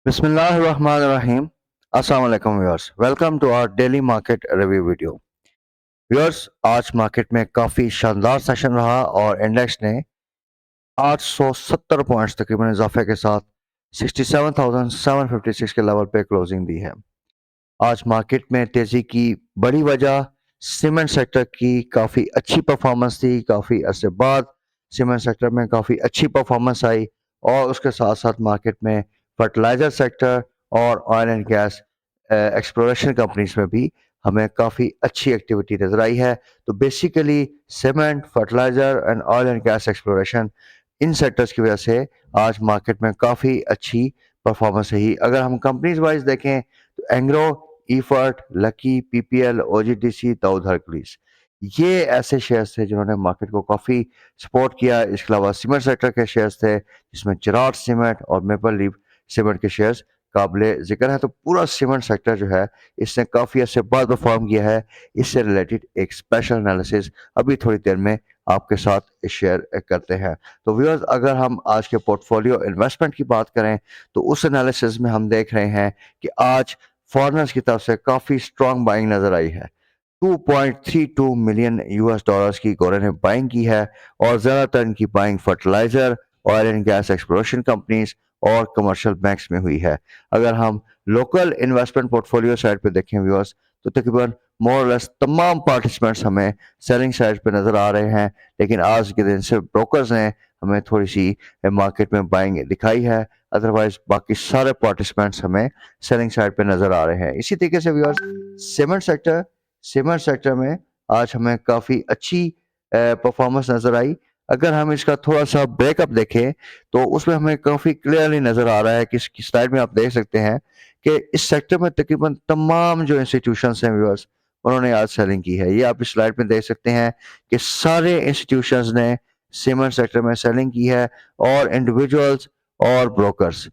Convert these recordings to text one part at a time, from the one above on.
Bismillahirrahmanirrahim. Assalamu alaikum viewers. Welcome to our daily market review video. Viewers आज market में काफ़ी शानदार session रहा और इंडेक्स ने 870 पॉइंट्स तकरीबन इजाफे के साथ 67,756 के लेवल पे क्लोजिंग दी है। आज मार्केट में तेज़ी की बड़ी वजह सीमेंट सेक्टर की काफ़ी अच्छी परफॉर्मेंस थी। काफ़ी अरसे बाद सीमेंट सेक्टर में काफ़ी अच्छी परफॉर्मेंस आई और उसके साथ साथ मार्केट में फर्टिलाइज़र सेक्टर और oil and gas exploration companies में भी हमें काफ़ी अच्छी एक्टिविटी नज़र आई है। तो basically cement, fertiliser and oil and gas exploration in sectors की वजह से आज मार्केट में काफ़ी अच्छी परफॉर्मेंस रही। अगर हम कंपनीज वाइज देखें तो एंग्रो, ईफर्ट, लकी, पीपीएल, ओजीडीसी, दाऊद हरकुलिस ये ऐसे शेयर्स थे जिन्होंने मार्केट को काफ़ी सपोर्ट किया। इसके अलावा सीमेंट सेक्टर के शेयर्स थे जिसमें चिराग सीमेंट और मेपल लीफ सीमेंट के शेयर्स काबिले ज़िक्र है। तो पूरा सीमेंट सेक्टर जो है इसने काफ़ी अच्छे बाद परफॉर्म किया है। इससे रिलेटेड एक स्पेशल एनालिसिस अभी थोड़ी देर में आपके साथ शेयर करते हैं। तो व्यूअर्स अगर हम आज के पोर्टफोलियो इन्वेस्टमेंट की बात करें तो उस एनालिसिस में हम देख रहे हैं कि आज फॉरेनर्स की तरफ से काफ़ी स्ट्रॉन्ग बाइंग नज़र आई है। 2.32 मिलियन यूएस डॉलर्स की गोरे ने बाइंग की है और ज़्यादातर इनकी buying fertiliser, oil and gas exploration companies और कमर्शियल बैंक्स में हुई है। अगर हम लोकल इन्वेस्टमेंट पोर्टफोलियो साइड पे देखें व्यूअर्स तो तकरीबन मोरलेस तमाम पार्टिसिपेंट्स हमें सेलिंग साइड पे नज़र आ रहे हैं, लेकिन आज के दिन सिर्फ ब्रोकर्स ने हमें थोड़ी सी मार्केट में बाइंग दिखाई है। अदरवाइज बाकी सारे पार्टिसिपेंट्स हमें सेलिंग साइड पे नज़र आ रहे हैं। इसी तरीके से व्यूअर्स सीमेंट सेक्टर में आज हमें काफ़ी अच्छी परफॉर्मेंस नज़र आई। अगर हम इसका थोड़ा सा ब्रेकअप देखें तो उसमें हमें काफ़ी क्लियरली नज़र आ रहा है कि इसकी स्लाइड में आप देख सकते हैं कि इस सेक्टर में तकरीबन तमाम जो इंस्टीट्यूशंस हैं व्यूअर्स उन्होंने आज सेलिंग की है। ये आप इस स्लाइड में देख सकते हैं कि सारे इंस्टीट्यूशंस ने सीमेंट सेक्टर में सेलिंग की है और इंडिविजुअल्स और ब्रोकर्स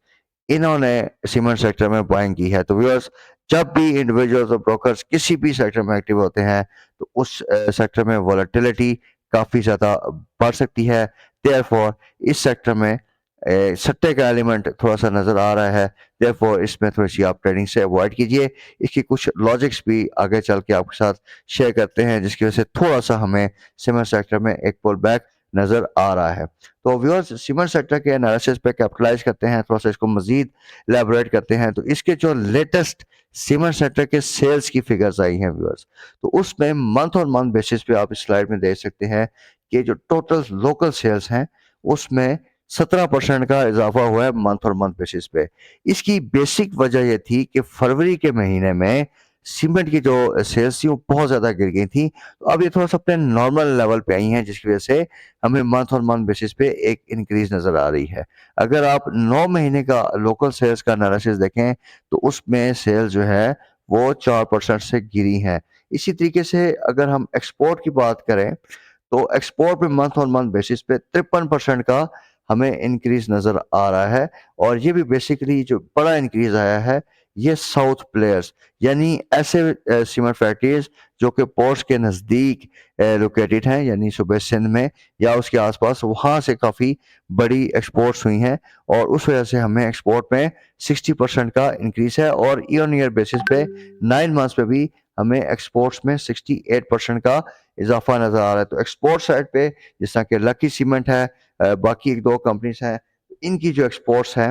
इन्होंने सीमेंट सेक्टर में बाइंग की है। तो व्यूअर्स जब भी इंडिविजुअल्स और ब्रोकर्स किसी भी सेक्टर में एक्टिव होते हैं तो उस सेक्टर में वॉलेटिलिटी काफ़ी ज़्यादा बढ़ सकती है। देयरफॉर इस सेक्टर में सट्टे का एलिमेंट थोड़ा सा नज़र आ रहा है। देयरफॉर इसमें थोड़ी सी आप ट्रेडिंग से अवॉइड कीजिए। इसकी कुछ लॉजिक्स भी आगे चल के आपके साथ शेयर करते हैं जिसकी वजह से थोड़ा सा हमें सीमेंट सेक्टर में एक पुल बैक नज़र आ रहा है। तो व्यूअर्स सीमेंट सेक्टर के एनालिसिस पे कैपिटलाइज करते हैं, थोड़ा सा इसको मजीद एलैबोरेट करते हैं। तो इसके जो लेटेस्ट सीमेंट सेक्टर के सेल्स की फिगर्स आई हैं व्यूअर्स तो उसमें मंथ और मंथ बेसिस पे आप इस स्लाइड में देख सकते हैं कि जो टोटल लोकल सेल्स हैं उसमें 17% का इजाफा हुआ है मंथ और मंथ बेसिस पे। इसकी बेसिक वजह यह थी कि फरवरी के महीने में सीमेंट की जो सेल्स थी वो बहुत ज़्यादा गिर गई थी। तो अब ये थोड़ा सा अपने नॉर्मल लेवल पे आई हैं जिसकी वजह से हमें मंथ और मंथ बेसिस पे एक इंक्रीज नज़र आ रही है। अगर आप 9 महीने का लोकल सेल्स का एनालिसिस देखें तो उसमें सेल्स जो है वो 4% से गिरी हैं। इसी तरीके से अगर हम एक्सपोर्ट की बात करें तो एक्सपोर्ट में मंथ ऑन मंथ बेसिस पे 53% का हमें इंक्रीज नज़र आ रहा है और ये भी बेसिकली जो बड़ा इंक्रीज आया है ये साउथ प्लेयर्स यानी ऐसे सीमेंट फैक्ट्रीज जो कि पोर्ट्स के नज़दीक लोकेटेड हैं यानी सूबे सिंध में या उसके आसपास वहाँ से काफ़ी बड़ी एक्सपोर्ट्स हुई हैं और उस वजह से हमें एक्सपोर्ट में 60% का इंक्रीज है और ईयर बेसिस पे 9 मंथ्स पे भी हमें एक्सपोर्ट्स में 68% का इजाफा नज़र आ रहा है। तो एक्सपोर्ट साइड पे जिस तरह के लकी सीमेंट है, बाकी एक दो कंपनीज हैं इनकी जो एक्सपोर्ट्स हैं,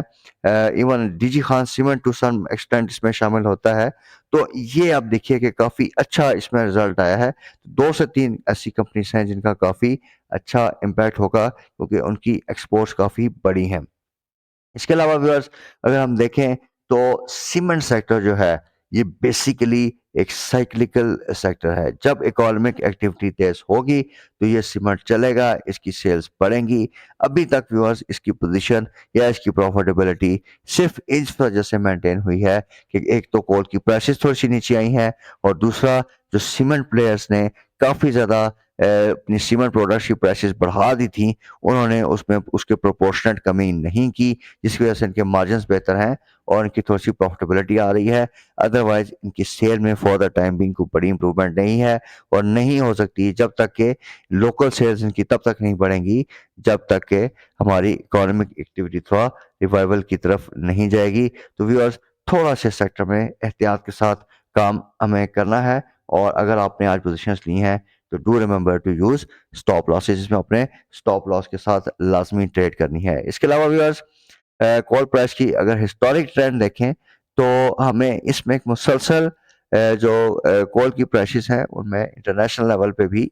even DG Khan Cement to some extent इसमें शामिल होता है। तो ये आप देखिए कि काफ़ी अच्छा इसमें रिजल्ट आया है। 2 से 3 ऐसी कंपनीज हैं जिनका काफ़ी अच्छा इम्पैक्ट होगा क्योंकि उनकी एक्सपोर्ट्स काफ़ी बड़ी हैं। इसके अलावा व्यूअर्स अगर हम देखें तो सीमेंट सेक्टर जो है ये बेसिकली एक साइक्लिकल सेक्टर है। जब इकोनॉमिक एक्टिविटी तेज होगी तो ये सीमेंट चलेगा, इसकी सेल्स बढ़ेंगी। अभी तक व्यूअर्स इसकी पोजीशन या इसकी प्रॉफिटेबिलिटी सिर्फ इस वजह से मेंटेन हुई है कि एक तो कोल की प्राइसेस थोड़ी सी नीचे आई हैं और दूसरा जो सीमेंट प्लेयर्स ने काफ़ी ज़्यादा अपनी सीमेंट प्रोडक्ट्स की प्राइसेस बढ़ा दी थी, उन्होंने उसमें उसके प्रोपोर्शनेट कमी नहीं की, जिसकी वजह से इनके मार्जिन्स बेहतर हैं और इनकी थोड़ी-सी प्रॉफिटेबिलिटी आ रही है। अदरवाइज़ इनकी सेल में फॉर द टाइम बीइंग कोई बड़ी इम्प्रूवमेंट नहीं है और नहीं हो सकती जब तक कि लोकल सेल्स इनकी तब तक नहीं बढ़ेंगी, जब तक कि हमारी इकोनॉमिक एक्टिविटी थोड़ा रिवाइवल की तरफ नहीं जाएगी। तो व्यूअर्स, थोड़ा-सा सेक्टर में एहतियात के साथ काम हमें करना है और अगर आपने आज पोज़ीशंस ली हैं, तो do remember to use stop losses, इसमें अपने स्टॉप लॉस के साथ लाज़मी ट्रेड करनी है। इसके अलावा व्यूअर्स, कॉल प्राइस की अगर हिस्टोरिक ट्रेंड देखें, तो हमें इसमें एक मुसलसल जो कॉल की प्राइसेस हैं, उनमें इंटरनेशनल लेवल पे भी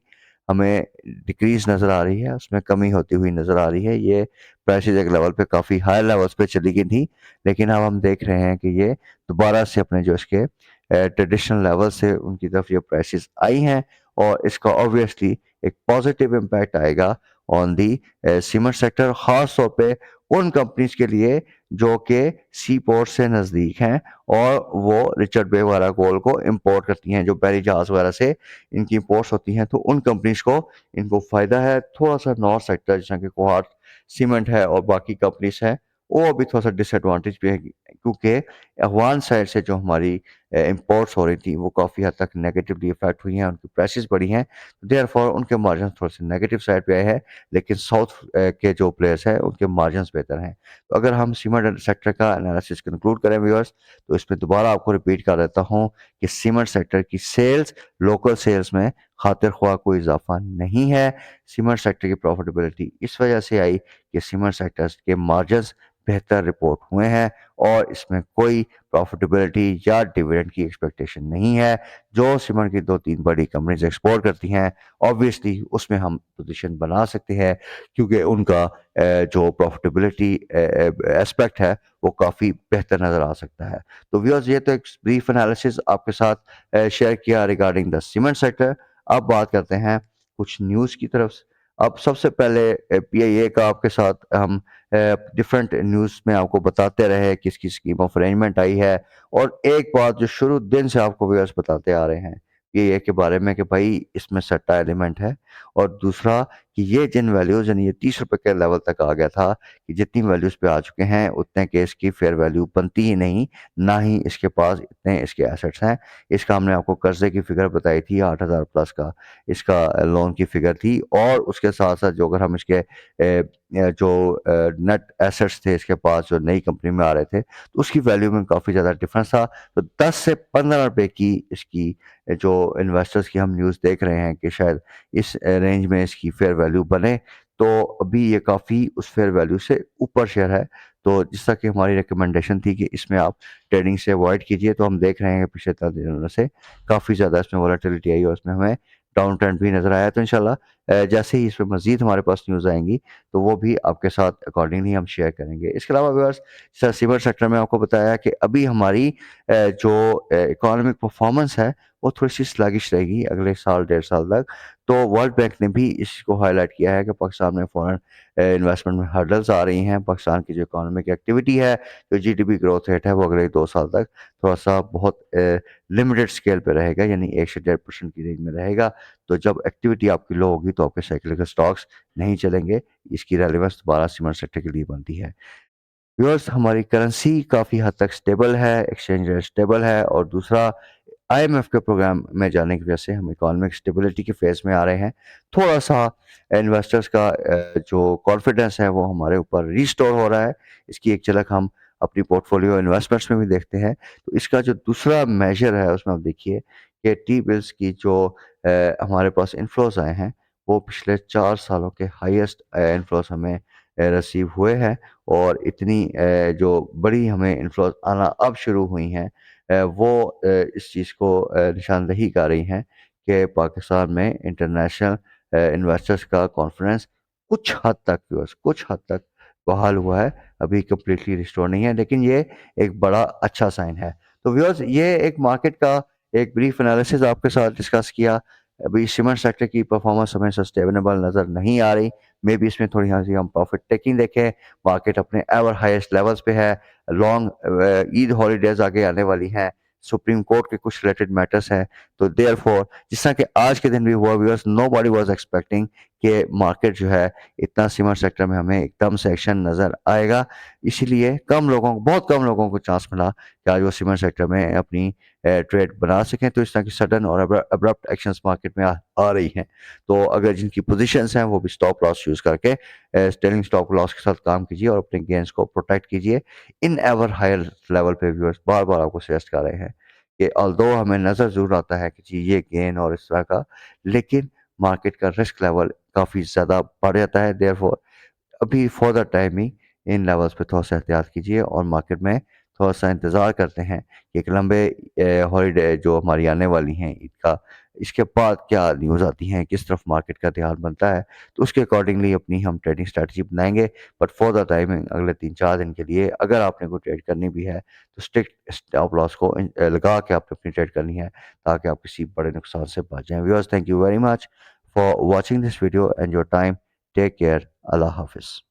हमें डिक्रीज़ नज़र आ रही है, उसमें कमी होती हुई नज़र आ रही है। ये प्राइसेस एक लेवल पे काफ़ी हाई लेवल्स पे चली गई थी, लेकिन अब हम देख रहे हैं कि ये दोबारा से अपने जो इसके ट्रेडिशनल लेवल से उनकी तरफ ये प्राइसेस आई हैं और इसका ऑब्वियसली एक पॉजिटिव इम्पैक्ट आएगा ऑन दी सीमेंट सेक्टर, ख़ास तौर पे उन कंपनीज के लिए जो कि सी पोर्ट से नज़दीक हैं और वो रिचर्ड बे वगैरह कोल को इंपोर्ट करती हैं, जो बहरी जहाज़ वगैरह से इनकी इंपोर्ट्स होती हैं, तो उन कंपनीज को इनको फ़ायदा है। थोड़ा सा नॉर्थ सेक्टर जैसा कि कोहाट सीमेंट है और बाकी कंपनीज हैं, वो अभी थोड़ा सा डिसएडवांटेज भी है, क्योंकि अफगान साइड से जो हमारी इंपोर्ट्स हो रही थी वो काफ़ी हद तक नेगेटिवली इफेक्ट हुई हैं, उनकी प्राइसेस बढ़ी हैं, देयरफॉर उनके मार्जिन थोड़े से नेगेटिव साइड पे आए हैं, लेकिन साउथ के जो प्लेयर्स हैं उनके मार्जिन्स बेहतर हैं। तो अगर हम सीमेंट सेक्टर का एनालिसिस कंक्लूड करें व्यूअर्स, तो इसमें दोबारा आपको रिपीट कर देता हूँ कि सीमेंट सेक्टर की सेल्स, लोकल सेल्स में खातिर ख्वाह कोई इजाफा नहीं है। सीमेंट सेक्टर की प्रॉफिटेबिलिटी इस वजह से आई कि सीमेंट सेक्टर्स के मार्जिन्स बेहतर रिपोर्ट हुए हैं और इसमें कोई प्रॉफिटेबिलिटी या डिविडेंड की एक्सपेक्टेशन नहीं है। जो सीमेंट की 2-3 बड़ी कंपनीज एक्सपोर्ट करती हैं, ऑब्वियसली उसमें हम पोजीशन बना सकते हैं, क्योंकि उनका जो प्रॉफिटेबिलिटी एस्पेक्ट है वो काफ़ी बेहतर नज़र आ सकता है। तो व्यूअर्स, ये तो एक ब्रीफ एनालिसिस आपके साथ शेयर किया रिगार्डिंग द सीमेंट सेक्टर। अब बात करते हैं कुछ न्यूज़ की तरफ। अब सबसे पहले पीआईए का आपके साथ हम डिफरेंट न्यूज़ में आपको बताते रहे किस-किस स्कीम ऑफ अरेंजमेंट आई है, और एक बात जो शुरू दिन से आपको व्यूअर्स बताते आ रहे हैं पीआईए के बारे में कि भाई इसमें सट्टा एलिमेंट है, और दूसरा कि ये जिन वैल्यूज़ यानी ये 30 रुपए के लेवल तक आ गया था कि जितनी वैल्यूज़ पे आ चुके हैं उतने के इसकी फेयर वैल्यू बनती ही नहीं, ना ही इसके पास इतने इसके एसेट्स हैं। इसका हमने आपको कर्ज़े की फ़िगर बताई थी 8,000 प्लस का इसका लोन की फ़िगर थी, और उसके साथ-साथ जो अगर हम इसके जो नेट एसेट्स थे इसके पास जो नई कंपनी में आ रहे थे, तो उसकी वैल्यू में काफ़ी ज़्यादा डिफरेंस था। तो 10 से 15 रुपए की इसकी जो इन्वेस्टर्स की हम न्यूज़ देख रहे हैं कि शायद इस रेंज में इसकी फेयर वैल्यू बने, तो अभी ये काफ़ी उस फेयर वैल्यू से ऊपर शेयर है। तो जैसा कि हमारी रिकमेंडेशन थी कि इसमें आप ट्रेडिंग से अवॉइड कीजिए, तो हम देख रहे हैं कि पिछले 3 दिनों से काफ़ी ज़्यादा इसमें वोलेटिलिटी आई और इसमें हमें डाउन ट्रेंड भी नज़र आया। तो इंशाल्लाह जैसे ही इसमें मज़ीद हमारे पास न्यूज़ आएँगी, तो वो भी आपके साथ अकॉर्डिंगली हम शेयर करेंगे। इसके अलावा व्यूअर्स, सिल्वर सेक्टर में आपको बताया कि अभी हमारी जो इकोनॉमिक परफॉर्मेंस है वो थोड़ी-सी स्लगिश रहेगी अगले साल, डेढ़ साल तक। तो वर्ल्ड बैंक ने भी इसको हाइलाइट किया है कि पाकिस्तान में फ़ॉरेन इन्वेस्टमेंट में हर्डल्स आ रही हैं। पाकिस्तान की जो इकोनॉमिक एक्टिविटी है, जो जीडीपी ग्रोथ रेट है, वो अगले 2 साल तक थोड़ा-सा बहुत लिमिटेड स्केल पे रहेगा, यानी 1 से 1.5% की रेंज में रहेगा। तो जब एक्टिविटी आपकी लो होगी तो आपके साइक्लिकल स्टॉक्स नहीं चलेंगे। इसकी रेलेवेंस दोबारा सीमेंट सेक्टर के लिए बनती है। व्यूअर्स, हमारी करेंसी काफ़ी हद तक स्टेबल है, एक्सचेंज रेट स्टेबल है, और दूसरा आईएमएफ के प्रोग्राम में जाने की वजह से हम इकोनॉमिक स्टेबिलिटी के फेज़ में आ रहे हैं। थोड़ा-सा इन्वेस्टर्स का जो कॉन्फिडेंस है वो हमारे ऊपर रिस्टोर हो रहा है। इसकी एक झलक हम अपनी पोर्टफोलियो इन्वेस्टमेंट्स में भी देखते हैं। तो इसका जो दूसरा मेजर है उसमें आप देखिए कि टी बिल्स की जो हमारे पास इन्फ्लोज़ आए हैं, वो पिछले 4 सालों के हाईएस्ट इन्फ्लोज़ हमें रिसीव हुए हैं, और इतनी जो बड़ी हमें इन्फ्लोज़ आना अब शुरू हुई हैं, वो इस चीज़ को निशानदेही कर रही हैं कि पाकिस्तान में इंटरनेशनल इन्वेस्टर्स का कॉन्फिडेंस कुछ हद तक बहाल हुआ है। अभी कंप्लीटली रिस्टोर नहीं है, लेकिन ये एक बड़ा अच्छा साइन है। तो व्यूअर्स, ये एक मार्केट का एक ब्रीफ एनालिसिस आपके साथ डिस्कस किया। अभी सीमेंट सेक्टर की परफॉर्मेंस हमें सस्टेनेबल नज़र नहीं आ रही। मे बी इसमें थोड़ी सी हम प्रॉफिट टेकिंग देखें। मार्केट अपने एवर हाईएस्ट लेवल्स पे है। लॉन्ग ईद हॉलीडेज आगे आने वाली हैं, सुप्रीम कोर्ट के कुछ रिलेटेड मैटर्स हैं। तो देयरफॉर जिस तरह कि आज के दिन भी हुआ व्यूअर्स, नोबडी वाज एक्सपेक्टिंग कि मार्केट जो है इतना सीमेंट सेक्टर में हमें एकदम से एक्शन नज़र आएगा। इसीलिए बहुत कम लोगों को चांस मिला कि आज वो सीमेंट सेक्टर में अपनी ट्रेड बना सकें। तो इस तरह की सडन और अब्रप्ट एक्शंस मार्केट में आ रही हैं। तो अगर जिनकी पोजीशंस हैं वो भी स्टॉप लॉस यूज़ करके स्टेलिंग स्टॉप लॉस के साथ काम कीजिए और अपने गेन्स को प्रोटेक्ट कीजिए। इन एवर हायर लेवल पे व्यूअर्स बार-बार आपको सजेस्ट कर रहे हैं कि ऑल्दो हमें नज़र ज़रूर आता है कि जी ये गेन और इस तरह का, लेकिन मार्केट का रिस्क लेवल काफ़ी ज़्यादा बढ़ जाता है। देयरफॉर अभी for the timing in levels पे थोड़ा सा एहतियात कीजिए और मार्केट में थोड़ा सा इंतज़ार करते हैं कि एक लंबे हॉलीडे जो हमारी आने वाली हैं ईद का, इसके बाद क्या न्यूज़ आती हैं, किस तरफ मार्केट का ध्यान बनता है, तो उसके अकॉर्डिंगली अपनी हम ट्रेडिंग स्ट्रैटेजी बनाएंगे। बट फॉर द टाइमिंग अगले 3-4 दिन के लिए अगर आपने कोई ट्रेड करनी भी है तो स्ट्रिक्ट स्टॉप लॉस को लगा के आपने अपनी ट्रेड करनी है, ताकि आप किसी बड़े नुकसान से बच जाएं। Viewers, thank you very much for watching this video and your time. Take care. Allah हाफिज़।